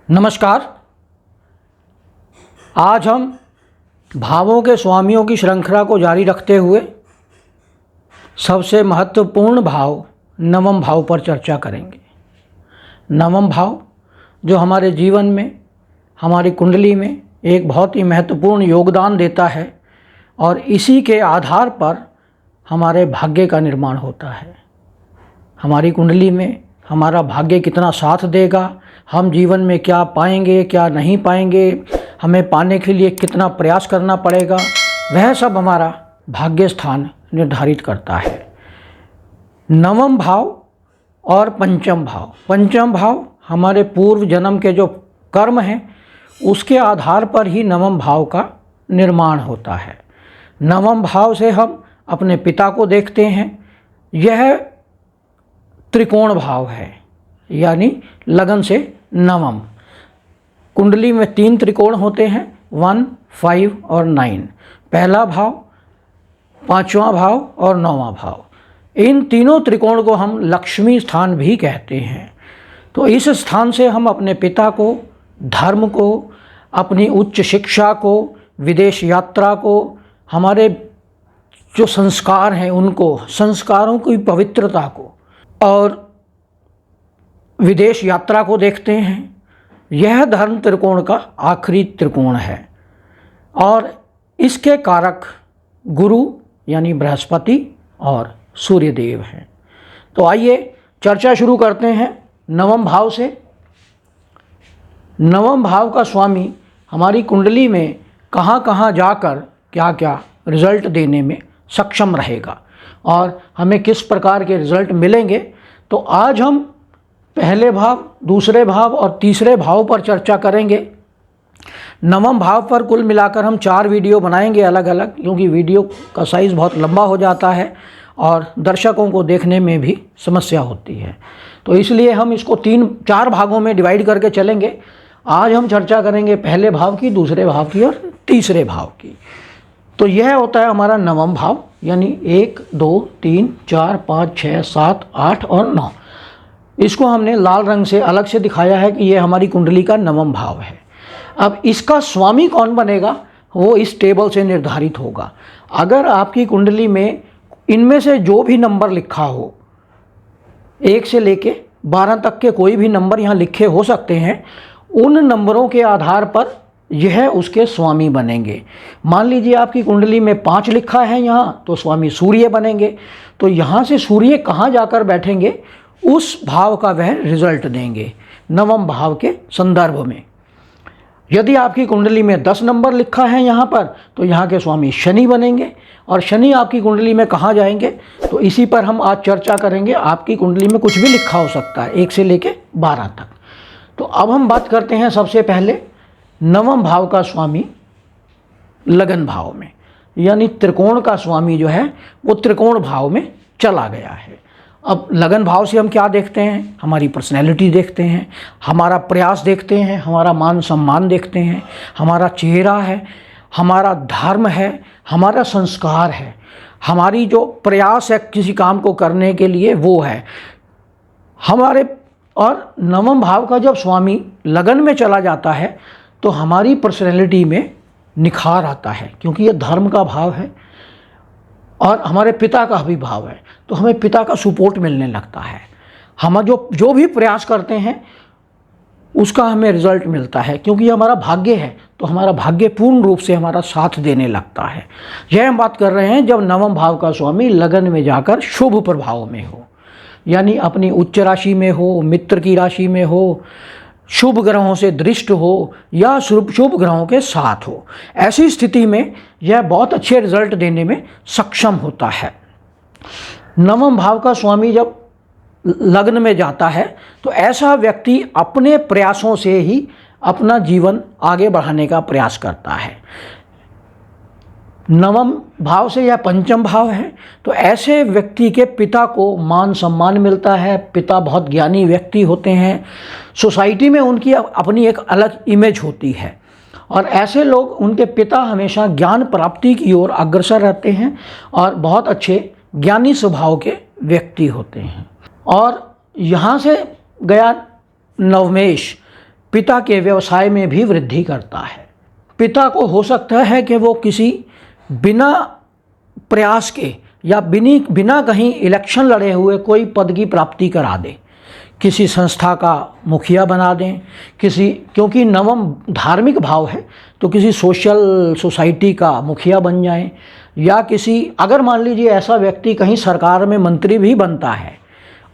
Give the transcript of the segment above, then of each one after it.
नमस्कार। आज हम भावों के स्वामियों की श्रृंखला को जारी रखते हुए सबसे महत्वपूर्ण भाव नवम भाव पर चर्चा करेंगे। नवम भाव जो हमारे जीवन में, हमारी कुंडली में एक बहुत ही महत्वपूर्ण योगदान देता है और इसी के आधार पर हमारे भाग्य का निर्माण होता है। हमारी कुंडली में हमारा भाग्य कितना साथ देगा, हम जीवन में क्या पाएंगे क्या नहीं पाएंगे, हमें पाने के लिए कितना प्रयास करना पड़ेगा, वह सब हमारा भाग्य स्थान निर्धारित करता है। नवम भाव और पंचम भाव हमारे पूर्व जन्म के जो कर्म हैं उसके आधार पर ही नवम भाव का निर्माण होता है। नवम भाव से हम अपने पिता को देखते हैं। यह त्रिकोण भाव है, यानी लगन से नवम। कुंडली में 3 त्रिकोण होते हैं, 1, 5 और 9। पहला भाव, 5वां भाव और 9वां भाव। इन तीनों त्रिकोण को हम लक्ष्मी स्थान भी कहते हैं। तो इस स्थान से हम अपने पिता को, धर्म को, अपनी उच्च शिक्षा को, विदेश यात्रा को, हमारे जो संस्कार हैं उनको, संस्कारों की पवित्रता को और विदेश यात्रा को देखते हैं। यह धर्म त्रिकोण का आखिरी त्रिकोण है और इसके कारक गुरु यानी बृहस्पति और सूर्यदेव हैं। तो आइए चर्चा शुरू करते हैं नवम भाव से। नवम भाव का स्वामी हमारी कुंडली में कहाँ कहाँ जाकर क्या क्या रिजल्ट देने में सक्षम रहेगा और हमें किस प्रकार के रिजल्ट मिलेंगे। तो आज हम पहले भाव, दूसरे भाव और तीसरे भाव पर चर्चा करेंगे। नवम भाव पर कुल मिलाकर हम 4 वीडियो बनाएंगे अलग अलग, क्योंकि वीडियो का साइज़ बहुत लंबा हो जाता है और दर्शकों को देखने में भी समस्या होती है। तो इसलिए हम इसको 3-4 भागों में डिवाइड करके चलेंगे। आज हम चर्चा करेंगे पहले भाव की, दूसरे भाव की और तीसरे भाव की। तो यह होता है हमारा नवम भाव, यानी 1, 2, 3, 4, 5, 6, 7, 8 और 9। इसको हमने लाल रंग से अलग से दिखाया है कि यह हमारी कुंडली का नवम भाव है। अब इसका स्वामी कौन बनेगा वो इस टेबल से निर्धारित होगा। अगर आपकी कुंडली में इनमें से जो भी नंबर लिखा हो, 1 से लेके 12 तक के कोई भी नंबर यहाँ लिखे हो सकते हैं, उन नंबरों के आधार पर यह उसके स्वामी बनेंगे। मान लीजिए आपकी कुंडली में 5 लिखा है यहाँ, तो स्वामी सूर्य बनेंगे। तो यहाँ से सूर्य कहाँ जाकर बैठेंगे उस भाव का वह रिजल्ट देंगे नवम भाव के संदर्भ में। यदि आपकी कुंडली में 10 नंबर लिखा है यहाँ पर, तो यहाँ के स्वामी शनि बनेंगे। और शनि आपकी कुंडली में कहाँ जाएंगे, तो इसी पर हम आज चर्चा करेंगे। आपकी कुंडली में कुछ भी लिखा हो सकता है 1 से लेके 12 तक। तो अब हम बात करते हैं सबसे पहले नवम भाव का स्वामी लगन भाव में, यानी त्रिकोण का स्वामी जो है वो त्रिकोण भाव में चला गया है। अब लगन भाव से हम क्या देखते हैं, हमारी पर्सनैलिटी देखते हैं, हमारा प्रयास देखते हैं, हमारा मान सम्मान देखते हैं, हमारा चेहरा है, हमारा धर्म है, हमारा संस्कार है, हमारी जो प्रयास है किसी काम को करने के लिए वो है हमारे। और नवम भाव का जब स्वामी लगन में चला जाता है तो हमारी पर्सनैलिटी में निखार आता है, क्योंकि ये धर्म का भाव है और हमारे पिता का भी भाव है। तो हमें पिता का सपोर्ट मिलने लगता है। हम जो भी प्रयास करते हैं उसका हमें रिजल्ट मिलता है, क्योंकि ये हमारा भाग्य है। तो हमारा भाग्य पूर्ण रूप से हमारा साथ देने लगता है। यह हम बात कर रहे हैं जब नवम भाव का स्वामी लगन में जाकर शुभ प्रभाव में हो, यानी अपनी उच्च राशि में हो, मित्र की राशि में हो, शुभ ग्रहों से दृष्ट हो या शुभ ग्रहों के साथ हो। ऐसी स्थिति में यह बहुत अच्छे रिजल्ट देने में सक्षम होता है। नवम भाव का स्वामी जब लग्न में जाता है तो ऐसा व्यक्ति अपने प्रयासों से ही अपना जीवन आगे बढ़ाने का प्रयास करता है। नवम भाव से यह पंचम भाव है, तो ऐसे व्यक्ति के पिता को मान सम्मान मिलता है। पिता बहुत ज्ञानी व्यक्ति होते हैं, सोसाइटी में उनकी अपनी एक अलग इमेज होती है और ऐसे लोग, उनके पिता हमेशा ज्ञान प्राप्ति की ओर अग्रसर रहते हैं और बहुत अच्छे ज्ञानी स्वभाव के व्यक्ति होते हैं। और यहाँ से गया नवमेश, पिता के व्यवसाय में भी वृद्धि करता है। पिता को हो सकता है कि वो किसी बिना प्रयास के या बिना कहीं इलेक्शन लड़े हुए कोई पद की प्राप्ति करा दे, किसी संस्था का मुखिया बना दें, क्योंकि नवम धार्मिक भाव है तो किसी सोशल सोसाइटी का मुखिया बन जाएं, या अगर मान लीजिए ऐसा व्यक्ति कहीं सरकार में मंत्री भी बनता है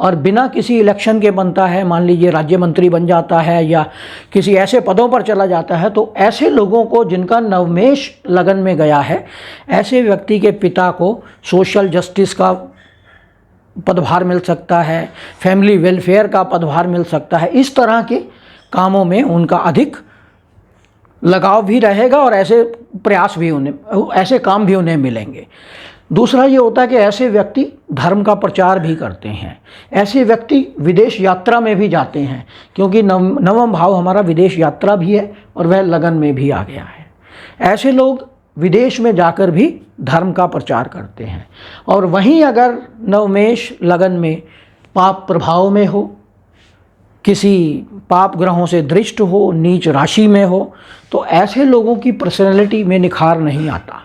और बिना किसी इलेक्शन के बनता है, मान लीजिए राज्य मंत्री बन जाता है या किसी ऐसे पदों पर चला जाता है, तो ऐसे लोगों को जिनका नवमेश लगन में गया है, ऐसे व्यक्ति के पिता को सोशल जस्टिस का पदभार मिल सकता है, फैमिली वेलफेयर का पदभार मिल सकता है। इस तरह के कामों में उनका अधिक लगाव भी रहेगा और ऐसे काम भी उन्हें मिलेंगे। दूसरा ये होता है कि ऐसे व्यक्ति धर्म का प्रचार भी करते हैं। ऐसे व्यक्ति विदेश यात्रा में भी जाते हैं, क्योंकि नवम भाव हमारा विदेश यात्रा भी है और वह लगन में भी आ गया है। ऐसे लोग विदेश में जाकर भी धर्म का प्रचार करते हैं। और वहीं अगर नवमेश लगन में पाप प्रभाव में हो, किसी पाप ग्रहों से दृष्ट हो, नीच राशि में हो, तो ऐसे लोगों की पर्सनैलिटी में निखार नहीं आता,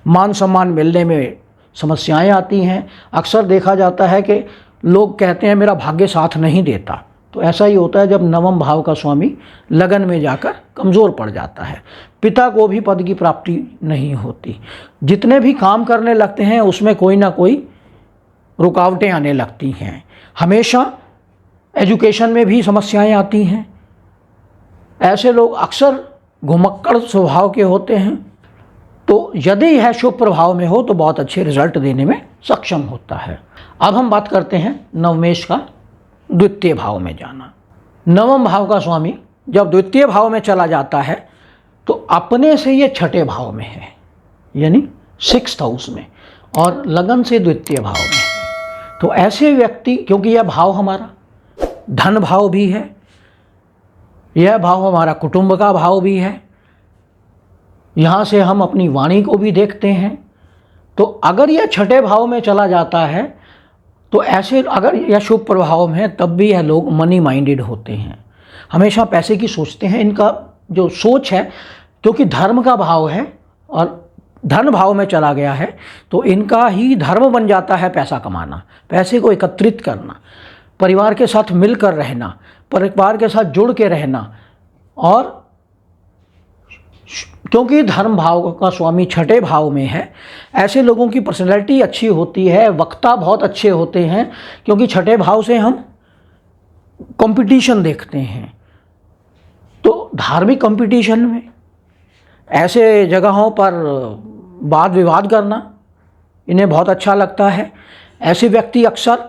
मान सम्मान मिलने में समस्याएं आती हैं। अक्सर देखा जाता है कि लोग कहते हैं मेरा भाग्य साथ नहीं देता, तो ऐसा ही होता है जब नवम भाव का स्वामी लगन में जाकर कमज़ोर पड़ जाता है। पिता को भी पद की प्राप्ति नहीं होती, जितने भी काम करने लगते हैं उसमें कोई ना कोई रुकावटें आने लगती हैं। हमेशा एजुकेशन में भी समस्याएं आती हैं। ऐसे लोग अक्सर घुमक्कड़ स्वभाव के होते हैं, तो यदि यह शुभ प्रभाव में हो तो बहुत अच्छे रिजल्ट देने में सक्षम होता है। अब हम बात करते हैं नवमेश का द्वितीय भाव में जाना। नवम भाव का स्वामी जब द्वितीय भाव में चला जाता है तो अपने से ये छठे भाव में है, यानी 6th हाउस में, और लगन से द्वितीय भाव में है। तो ऐसे व्यक्ति, क्योंकि यह भाव हमारा धन भाव भी है, यह भाव हमारा कुटुंब का भाव भी है, यहाँ से हम अपनी वाणी को भी देखते हैं, तो अगर यह छठे भाव में चला जाता है तो ऐसे, अगर यह शुभ प्रभाव में है, तब भी यह लोग मनी माइंडेड होते हैं, हमेशा पैसे की सोचते हैं। इनका जो सोच है, क्योंकि धर्म का भाव है और धन भाव में चला गया है, तो इनका ही धर्म बन जाता है पैसा कमाना, पैसे को एकत्रित करना, परिवार के साथ मिलकर रहना, परिवार के साथ जुड़ के रहना। और क्योंकि धर्म भाव का स्वामी छठे भाव में है, ऐसे लोगों की पर्सनैलिटी अच्छी होती है, वक्ता बहुत अच्छे होते हैं, क्योंकि छठे भाव से हम कंपटीशन देखते हैं। तो धार्मिक कंपटीशन में, ऐसे जगहों पर वाद विवाद करना इन्हें बहुत अच्छा लगता है। ऐसे व्यक्ति अक्सर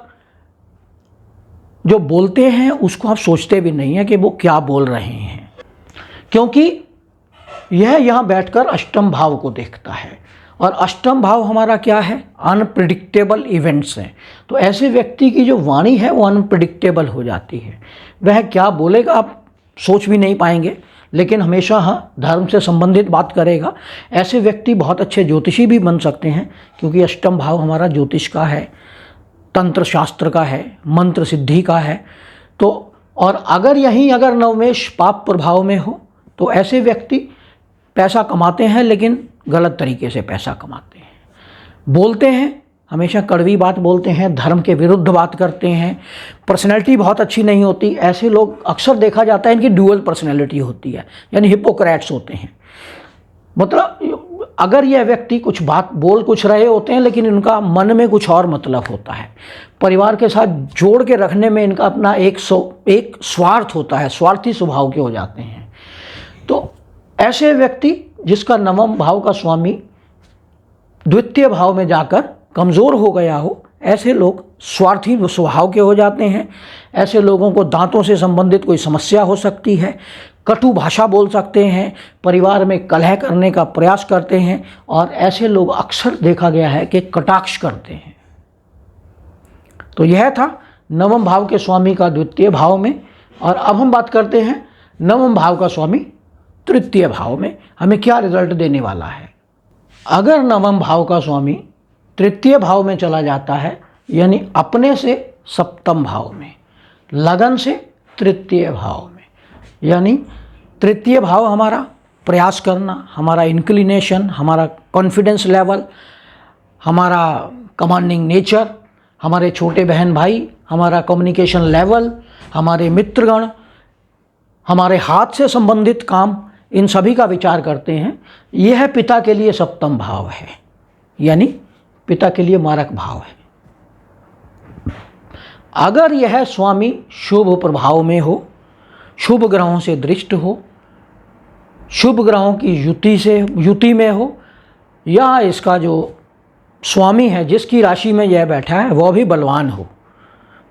जो बोलते हैं उसको आप सोचते भी नहीं हैं कि वो क्या बोल रहे हैं, क्योंकि यह यहाँ बैठकर अष्टम भाव को देखता है, और अष्टम भाव हमारा क्या है, अनप्रिडिक्टेबल इवेंट्स हैं। तो ऐसे व्यक्ति की जो वाणी है वो अनप्रिडिक्टेबल हो जाती है, वह क्या बोलेगा आप सोच भी नहीं पाएंगे, लेकिन हमेशा हाँ धर्म से संबंधित बात करेगा। ऐसे व्यक्ति बहुत अच्छे ज्योतिषी भी बन सकते हैं, क्योंकि अष्टम भाव हमारा ज्योतिष का है, तंत्र शास्त्र का है, मंत्र सिद्धि का है। तो और अगर नवमेश पाप प्रभाव में हो तो ऐसे व्यक्ति पैसा कमाते हैं, लेकिन गलत तरीके से पैसा कमाते हैं, बोलते हैं हमेशा कड़वी बात बोलते हैं, धर्म के विरुद्ध बात करते हैं, पर्सनैलिटी बहुत अच्छी नहीं होती। ऐसे लोग अक्सर देखा जाता है इनकी ड्यूअल पर्सनैलिटी होती है, यानी हिपोक्रेट्स होते हैं। मतलब अगर यह व्यक्ति कुछ बात बोल कुछ रहे होते हैं, लेकिन इनका मन में कुछ और मतलब होता है। परिवार के साथ जोड़ के रखने में इनका अपना एक स्वार्थ होता है, स्वार्थी स्वभाव के हो जाते हैं। तो ऐसे व्यक्ति जिसका नवम भाव का स्वामी द्वितीय भाव में जाकर कमज़ोर हो गया हो, ऐसे लोग स्वार्थी स्वभाव के हो जाते हैं। ऐसे लोगों को दांतों से संबंधित कोई समस्या हो सकती है, कटु भाषा बोल सकते हैं, परिवार में कलह करने का प्रयास करते हैं, और ऐसे लोग अक्सर देखा गया है कि कटाक्ष करते हैं। तो यह था नवम भाव के स्वामी का द्वितीय भाव में। और अब हम बात करते हैं नवम भाव का स्वामी तृतीय भाव में हमें क्या रिजल्ट देने वाला है। अगर नवम भाव का स्वामी तृतीय भाव में चला जाता है, यानी अपने से सप्तम भाव में, लगन से तृतीय भाव में, यानी तृतीय भाव हमारा प्रयास करना, हमारा इंक्लिनेशन, हमारा कॉन्फिडेंस लेवल, हमारा कमांडिंग नेचर, हमारे छोटे बहन भाई, हमारा कम्युनिकेशन लेवल, हमारे मित्रगण, हमारे हाथ से संबंधित काम, इन सभी का विचार करते हैं। यह पिता के लिए सप्तम भाव है, यानी पिता के लिए मारक भाव है। अगर यह स्वामी शुभ प्रभाव में हो, शुभ ग्रहों से दृष्ट हो, शुभ ग्रहों की युति में हो, या इसका जो स्वामी है जिसकी राशि में यह बैठा है वह भी बलवान हो,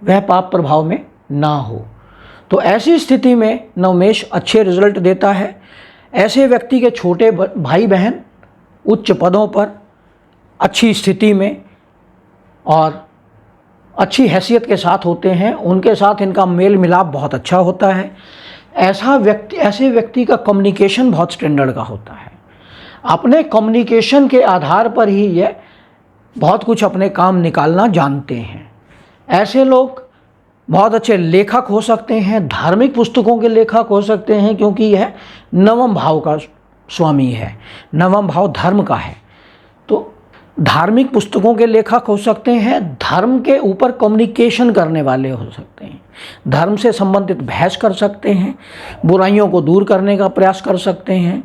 वह पाप प्रभाव में ना हो, तो ऐसी स्थिति में नवमेष अच्छे रिजल्ट देता है। ऐसे व्यक्ति के छोटे भाई बहन उच्च पदों पर, अच्छी स्थिति में और अच्छी हैसियत के साथ होते हैं, उनके साथ इनका मेल मिलाप बहुत अच्छा होता है। ऐसे व्यक्ति का कम्युनिकेशन बहुत स्टैंडर्ड का होता है। अपने कम्युनिकेशन के आधार पर ही ये बहुत कुछ अपने काम निकालना जानते हैं। ऐसे लोग बहुत अच्छे लेखक हो सकते हैं, धार्मिक पुस्तकों के लेखक हो सकते हैं, क्योंकि यह नवम भाव का स्वामी है, नवम भाव धर्म का है। तो धार्मिक पुस्तकों के लेखक हो सकते हैं, धर्म के ऊपर कम्युनिकेशन करने वाले हो सकते हैं, धर्म से संबंधित बहस कर सकते हैं, बुराइयों को दूर करने का प्रयास कर सकते हैं,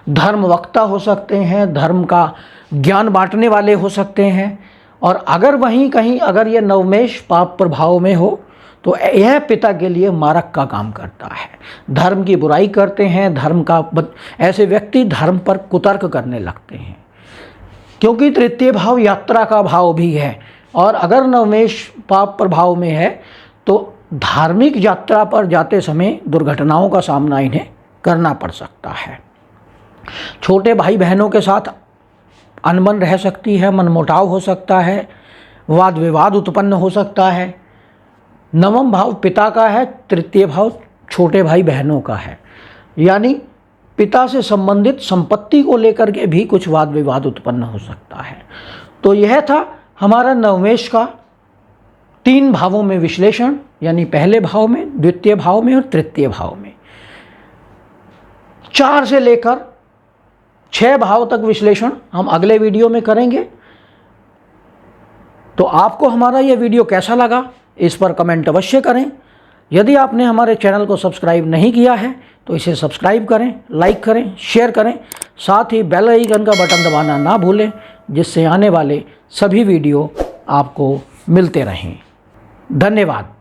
धर्म वक्ता हो सकते हैं, धर्म का ज्ञान बांटने वाले हो सकते हैं। और अगर वहीं कहीं अगर ये नवमेष पाप प्रभाव में हो तो यह पिता के लिए मारक का काम करता है, धर्म की बुराई करते हैं, ऐसे व्यक्ति धर्म पर कुतर्क करने लगते हैं, क्योंकि तृतीय भाव यात्रा का भाव भी है। और अगर नवमेष पाप प्रभाव में है तो धार्मिक यात्रा पर जाते समय दुर्घटनाओं का सामना इन्हें करना पड़ सकता है। छोटे भाई बहनों के साथ अनबन रह सकती है, मनमुटाव हो सकता है, वाद विवाद उत्पन्न हो सकता है। नवम भाव पिता का है, तृतीय भाव छोटे भाई बहनों का है, यानी पिता से संबंधित संपत्ति को लेकर के भी कुछ वाद विवाद उत्पन्न हो सकता है। तो यह था हमारा नवमेष का 3 भावों में विश्लेषण, यानी पहले भाव में, द्वितीय भाव में और तृतीय भाव में। 4 से लेकर 6 भाव तक विश्लेषण हम अगले वीडियो में करेंगे। तो आपको हमारा यह वीडियो कैसा लगा इस पर कमेंट अवश्य करें। यदि आपने हमारे चैनल को सब्सक्राइब नहीं किया है तो इसे सब्सक्राइब करें, लाइक करें, शेयर करें, साथ ही बेल आइकन का बटन दबाना ना भूलें, जिससे आने वाले सभी वीडियो आपको मिलते रहें। धन्यवाद।